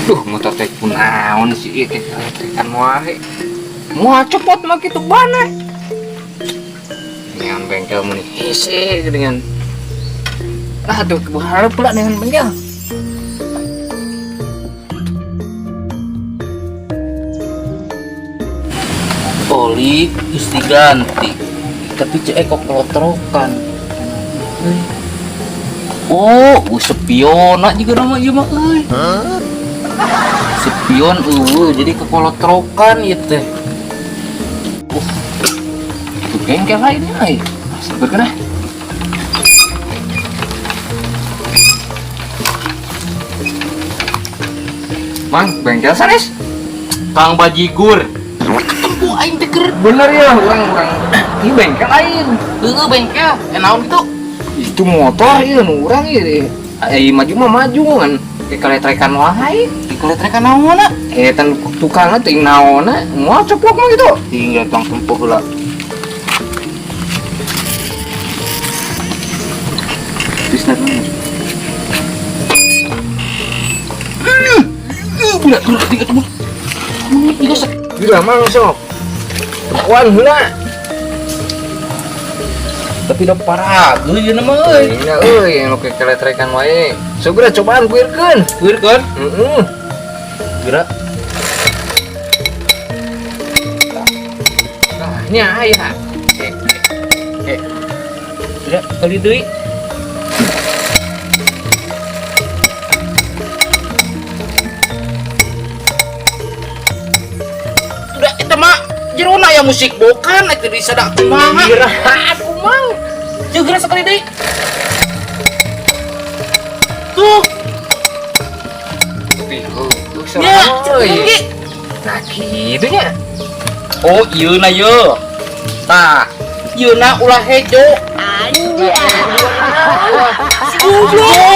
Duh, motor teh kunaon sih ieu teh kan wae. Moal cepot mah kitu bana. Dengan bengkel mun hese dengan aduh keharap pula dengan bengkel. Oli geus diganti tapi cek kok kelotrokan. Oh, sepiona juga nama ieu mah euy. Sepion jadi kekolotrokan ieu teh. Tuh bengkel lainnya euy. Berkenah. Mang, bengkel sanes. Kang Bajigur. Tempu aing teh keur bener ya, urang. Ini bengkel lain. Heueuh bengkel, naon kitu? Itu motor ieu nu urang ieu. Ai maju mah maju kan. Keletrekan wae. Keletrekan naonna? Tan tukangna teuing naonna, moal ceplok mah gitu. Tinggal tong tempuh heula. Bisna mah. Bulat tiga teman. Tiga sak. Gila mang sok. Wan heula. Tapi udah parah, ieu na mah euy. Nya euy, anu keletrekan wae. Segera cobaan guirkeun. Guirkeun? Heeh. Geura. Nah, nya aya. Geura kali deui. Udah eta mah jerona ya musik bokan atuh disadak kumaha. Aduh mang. Jeung geura sakali deui. Tuh. Ya, tinggi. Nah, kitu nya. Oh, ieu na yeu. Tah, ieu na ulah hejo. Anjay. Goblok.